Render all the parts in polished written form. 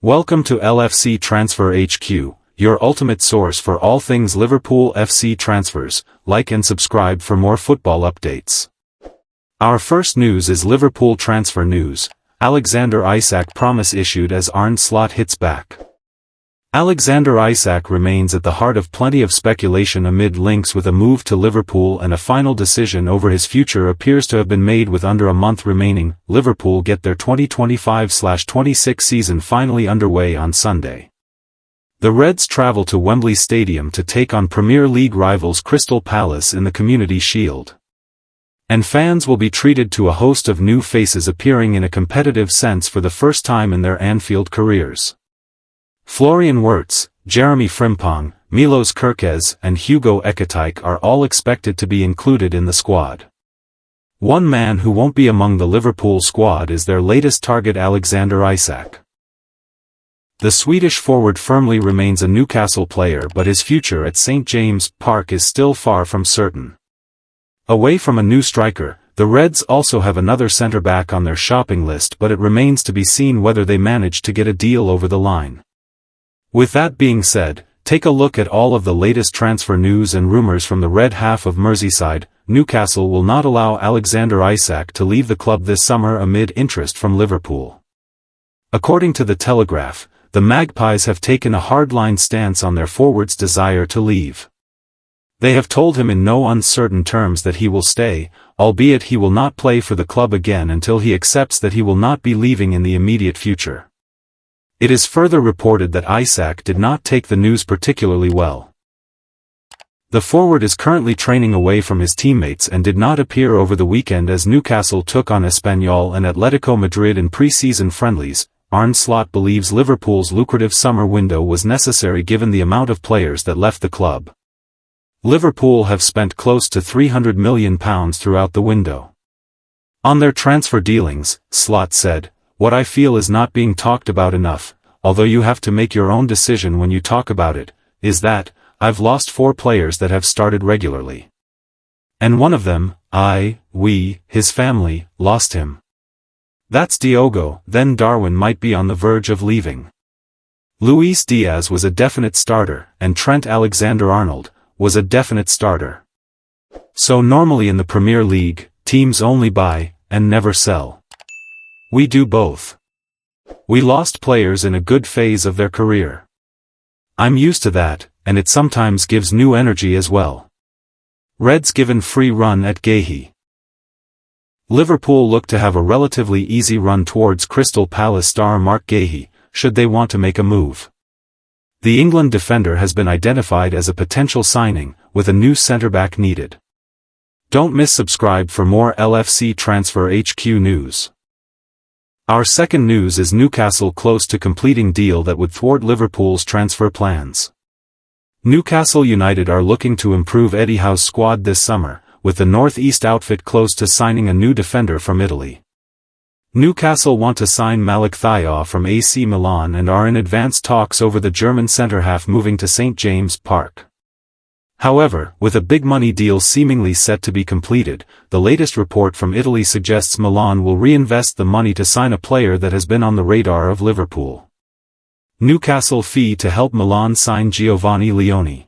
Welcome to LFC Transfer HQ, your ultimate source for all things Liverpool FC transfers. Like and subscribe for more football updates. Our first news is Liverpool transfer news. Alexander Isak promise issued as Arne Slot hits back. Alexander Isak remains at the heart of plenty of speculation amid links with a move to Liverpool, and a final decision over his future appears to have been made with under a month remaining. Liverpool get their 2025/26 season finally underway on Sunday. The Reds travel to Wembley Stadium to take on Premier League rivals Crystal Palace in the Community Shield. And fans will be treated to a host of new faces appearing in a competitive sense for the first time in their Anfield careers. Florian Wirtz, Jeremy Frimpong, Milos Kerkez and Hugo Ekitike are all expected to be included in the squad. One man who won't be among the Liverpool squad is their latest target, Alexander Isak. The Swedish forward firmly remains a Newcastle player, but his future at St James' Park is still far from certain. Away from a new striker, the Reds also have another centre-back on their shopping list, but it remains to be seen whether they manage to get a deal over the line. With that being said, take a look at all of the latest transfer news and rumours from the red half of Merseyside. Newcastle will not allow Alexander Isak to leave the club this summer amid interest from Liverpool. According to The Telegraph, the Magpies have taken a hardline stance on their forward's desire to leave. They have told him in no uncertain terms that he will stay, albeit he will not play for the club again until he accepts that he will not be leaving in the immediate future. It is further reported that Isak did not take the news particularly well. The forward is currently training away from his teammates and did not appear over the weekend as Newcastle took on Espanyol and Atletico Madrid in pre-season friendlies. Arne Slot believes Liverpool's lucrative summer window was necessary given the amount of players that left the club. Liverpool have spent close to £300 million throughout the window. On their transfer dealings, Slot said, "What I feel is not being talked about enough, although you have to make your own decision when you talk about it, is that, I've lost 4 players that have started regularly. And one of them, his family, lost him. That's Diogo." Then Darwin might be on the verge of leaving. Luis Diaz was a definite starter, and Trent Alexander-Arnold was a definite starter. So normally in the Premier League, teams only buy, and never sell. We do both. We lost players in a good phase of their career. I'm used to that, and it sometimes gives new energy as well. Reds given free run at Guehi. Liverpool look to have a relatively easy run towards Crystal Palace star Marc Guehi, should they want to make a move. The England defender has been identified as a potential signing, with a new centre-back needed. Don't miss subscribe for more LFC Transfer HQ news. Our second news is Newcastle close to completing deal that would thwart Liverpool's transfer plans. Newcastle United are looking to improve Eddie Howe's squad this summer, with the North East outfit close to signing a new defender from Italy. Newcastle want to sign Malik Thiaw from AC Milan and are in advanced talks over the German centre-half moving to St James' Park. However, with a big money deal seemingly set to be completed, the latest report from Italy suggests Milan will reinvest the money to sign a player that has been on the radar of Liverpool. Newcastle fee to help Milan sign Giovanni Leone.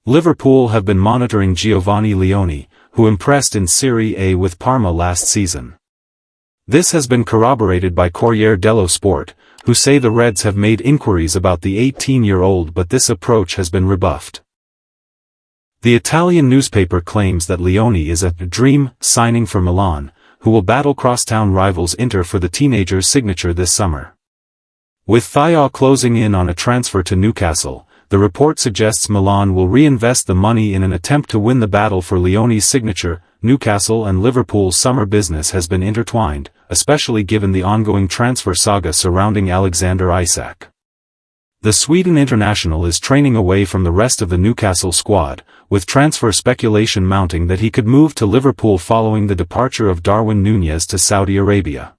Liverpool have been monitoring Giovanni Leone, who impressed in Serie A with Parma last season. This has been corroborated by Corriere dello Sport, who say the Reds have made inquiries about the 18-year-old, but this approach has been rebuffed. The Italian newspaper claims that Leone is a dream signing for Milan, who will battle crosstown rivals Inter for the teenager's signature this summer. With Thiaw closing in on a transfer to Newcastle, the report suggests Milan will reinvest the money in an attempt to win the battle for Leone's signature. Newcastle and Liverpool's summer business has been intertwined, especially given the ongoing transfer saga surrounding Alexander Isak. The Sweden international is training away from the rest of the Newcastle squad, with transfer speculation mounting that he could move to Liverpool following the departure of Darwin Núñez to Saudi Arabia.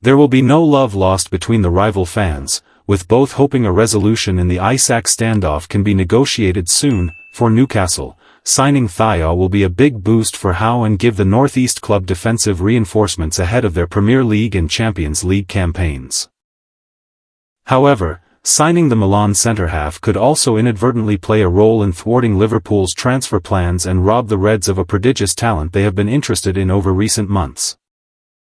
There will be no love lost between the rival fans, with both hoping a resolution in the Isak standoff can be negotiated soon. For Newcastle, signing Thiaw will be a big boost for Howe and give the North East club defensive reinforcements ahead of their Premier League and Champions League campaigns. However, signing the Milan centre-half could also inadvertently play a role in thwarting Liverpool's transfer plans and rob the Reds of a prodigious talent they have been interested in over recent months.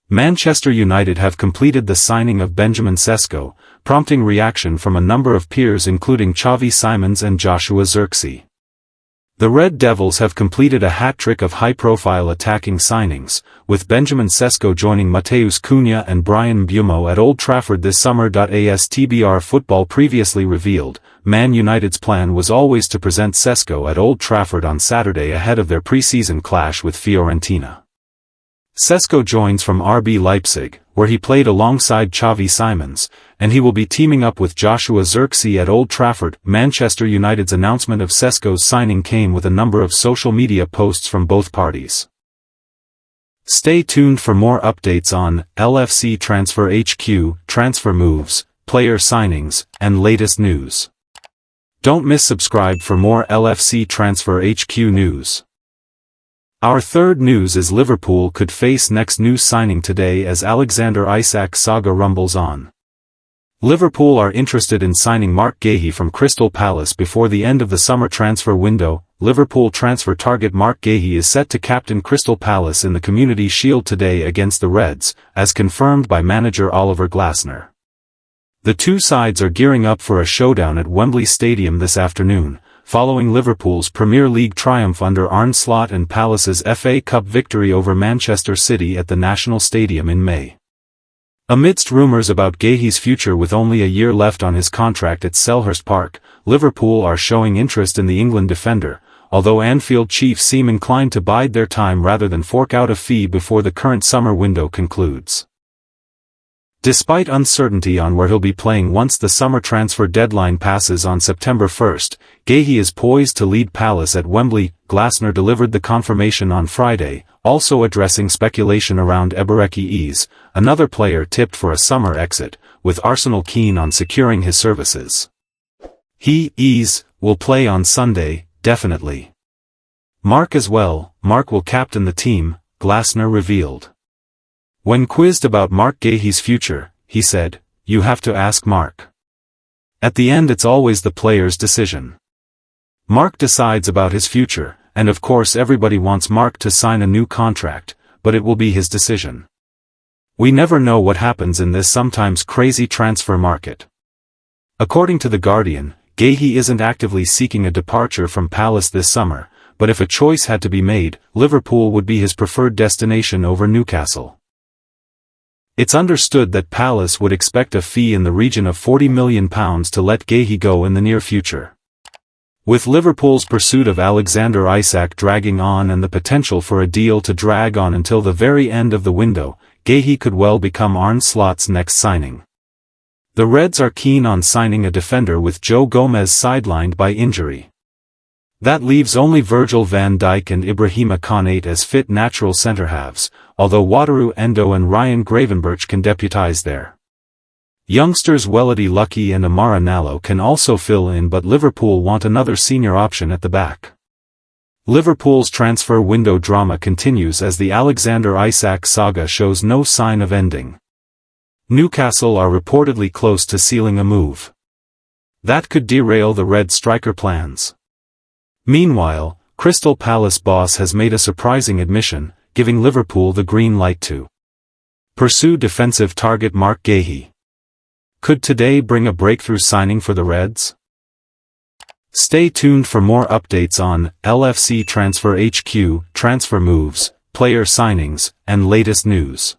Manchester United have completed the signing of Benjamin Sesko, prompting reaction from a number of peers including Xavi Simons and Joshua Zirkzee. The Red Devils have completed a hat-trick of high-profile attacking signings, with Benjamin Sesko joining Mateus Cunha and Brian Mbeumo at Old Trafford this summer. As TBR Football previously revealed, Man United's plan was always to present Sesko at Old Trafford on Saturday ahead of their pre-season clash with Fiorentina. Sesko joins from RB Leipzig, where he played alongside Xavi Simons, and he will be teaming up with Joshua Zirkzee at Old Trafford. Manchester United's announcement of Sesko's signing came with a number of social media posts from both parties. Stay tuned for more updates on LFC Transfer HQ, transfer moves, player signings, and latest news. Don't miss subscribe for more LFC Transfer HQ news. Our third news is Liverpool could face next new signing today as Alexander Isak saga rumbles on. Liverpool are interested in signing Marc Guehi from Crystal Palace before the end of the summer transfer window. Liverpool transfer target Marc Guehi is set to captain Crystal Palace in the Community Shield today against the Reds, as confirmed by manager Oliver Glasner. The two sides are gearing up for a showdown at Wembley Stadium this afternoon, following Liverpool's Premier League triumph under Arne Slot and Palace's FA Cup victory over Manchester City at the National Stadium in May. Amidst rumours about Guehi's future with only a year left on his contract at Selhurst Park, Liverpool are showing interest in the England defender, although Anfield chiefs seem inclined to bide their time rather than fork out a fee before the current summer window concludes. Despite uncertainty on where he'll be playing once the summer transfer deadline passes on September 1st, Guehi is poised to lead Palace at Wembley. Glasner delivered the confirmation on Friday, also addressing speculation around Ebereki Eze, another player tipped for a summer exit, with Arsenal keen on securing his services. Eze, will play on Sunday, definitely. Marc as well. Marc will captain the team, Glasner revealed. When quizzed about Marc Guehi's future, he said, "You have to ask Marc. At the end it's always the player's decision. Marc decides about his future, and of course everybody wants Marc to sign a new contract, but it will be his decision. We never know what happens in this sometimes crazy transfer market." According to The Guardian, Guehi isn't actively seeking a departure from Palace this summer, but if a choice had to be made, Liverpool would be his preferred destination over Newcastle. It's understood that Palace would expect a fee in the region of £40 million to let Guehi go in the near future. With Liverpool's pursuit of Alexander Isak dragging on and the potential for a deal to drag on until the very end of the window, Guehi could well become Arne Slot's next signing. The Reds are keen on signing a defender with Joe Gomez sidelined by injury. That leaves only Virgil van Dijk and Ibrahima Konate as fit natural centre-halves, although Wataru Endo and Ryan Gravenberch can deputise there. Youngsters Welody Lucky and Amara Nallo can also fill in, but Liverpool want another senior option at the back. Liverpool's transfer window drama continues as the Alexander Isak saga shows no sign of ending. Newcastle are reportedly close to sealing a move that could derail the Red striker plans. Meanwhile, Crystal Palace boss has made a surprising admission, giving Liverpool the green light to pursue defensive target Marc Guehi. Could today bring a breakthrough signing for the Reds? Stay tuned for more updates on LFC Transfer HQ, transfer moves, player signings, and latest news.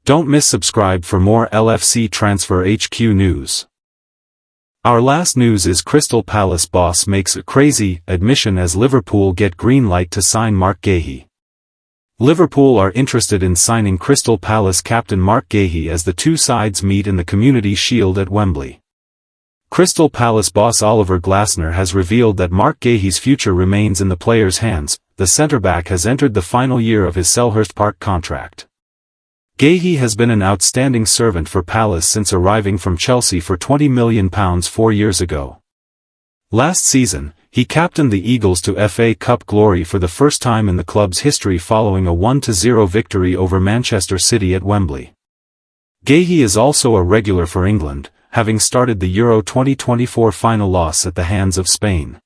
Don't miss subscribe for more LFC Transfer HQ news. Our last news is Crystal Palace boss makes a crazy admission as Liverpool get green light to sign Marc Guehi. Liverpool are interested in signing Crystal Palace captain Marc Guehi as the two sides meet in the Community Shield at Wembley. Crystal Palace boss Oliver Glasner has revealed that Marc Guehi's future remains in the player's hands. The centre-back has entered the final year of his Selhurst Park contract. Guehi has been an outstanding servant for Palace since arriving from Chelsea for £20 million 4 years ago. Last season, he captained the Eagles to FA Cup glory for the first time in the club's history following a 1-0 victory over Manchester City at Wembley. Guehi is also a regular for England, having started the Euro 2024 final loss at the hands of Spain.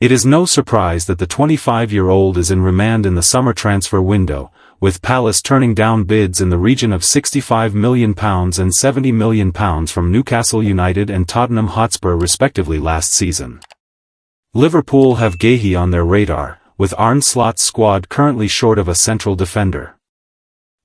It is no surprise that the 25-year-old is in remand in the summer transfer window, with Palace turning down bids in the region of £65 million and £70 million from Newcastle United and Tottenham Hotspur respectively last season. Liverpool have Guehi on their radar, with Arne Slot's squad currently short of a central defender.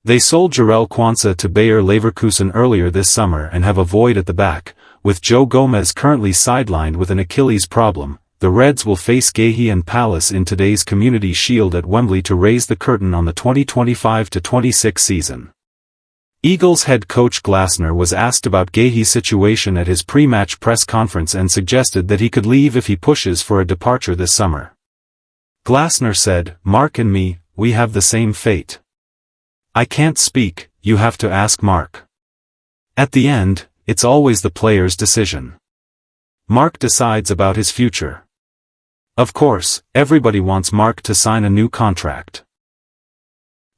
They sold Jarell Quansah to Bayer Leverkusen earlier this summer and have a void at the back, with Joe Gomez currently sidelined with an Achilles problem. The Reds will face Guehi and Palace in today's Community Shield at Wembley to raise the curtain on the 2025-26 season. Eagles head coach Glasner was asked about Guehi's situation at his pre-match press conference and suggested that he could leave if he pushes for a departure this summer. Glasner said, "Marc and me, we have the same fate. I can't speak, you have to ask Marc. At the end, it's always the player's decision. Marc decides about his future. Of course, everybody wants Marc to sign a new contract.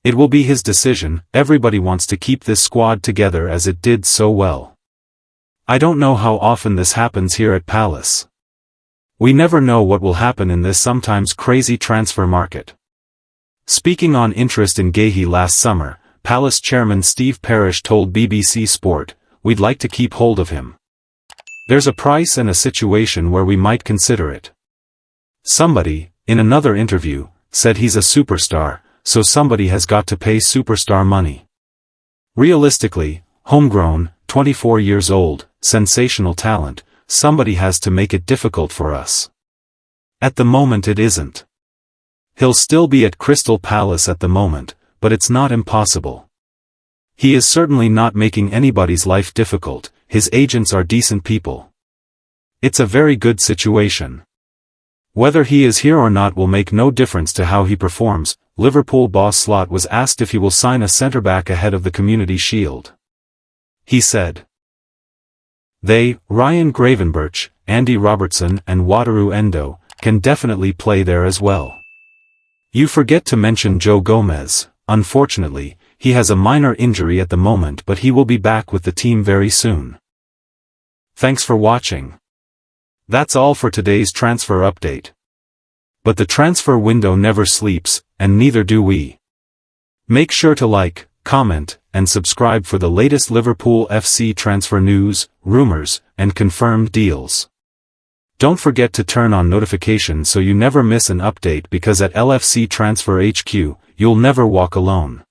It will be his decision. Everybody wants to keep this squad together as it did so well. I don't know how often this happens here at Palace. We never know what will happen in this sometimes crazy transfer market." Speaking on interest in Guehi last summer, Palace chairman Steve Parish told BBC Sport, "We'd like to keep hold of him. There's a price and a situation where we might consider it." Somebody, in another interview, said he's a superstar, so somebody has got to pay superstar money. Realistically, homegrown, 24 years old, sensational talent, somebody has to make it difficult for us. At the moment it isn't. He'll still be at Crystal Palace at the moment, but it's not impossible. He is certainly not making anybody's life difficult. His agents are decent people. It's a very good situation. Whether he is here or not will make no difference to how he performs. Liverpool boss Slot was asked if he will sign a centre-back ahead of the Community Shield. He said, "They, Ryan Gravenberch, Andy Robertson and Wataru Endo, can definitely play there as well. You forget to mention Joe Gomez. Unfortunately, he has a minor injury at the moment, but he will be back with the team very soon." Thanks for watching. That's all for today's transfer update. But the transfer window never sleeps, and neither do we. Make sure to like, comment, and subscribe for the latest Liverpool FC transfer news, rumors, and confirmed deals. Don't forget to turn on notifications so you never miss an update, because at LFC Transfer HQ, you'll never walk alone.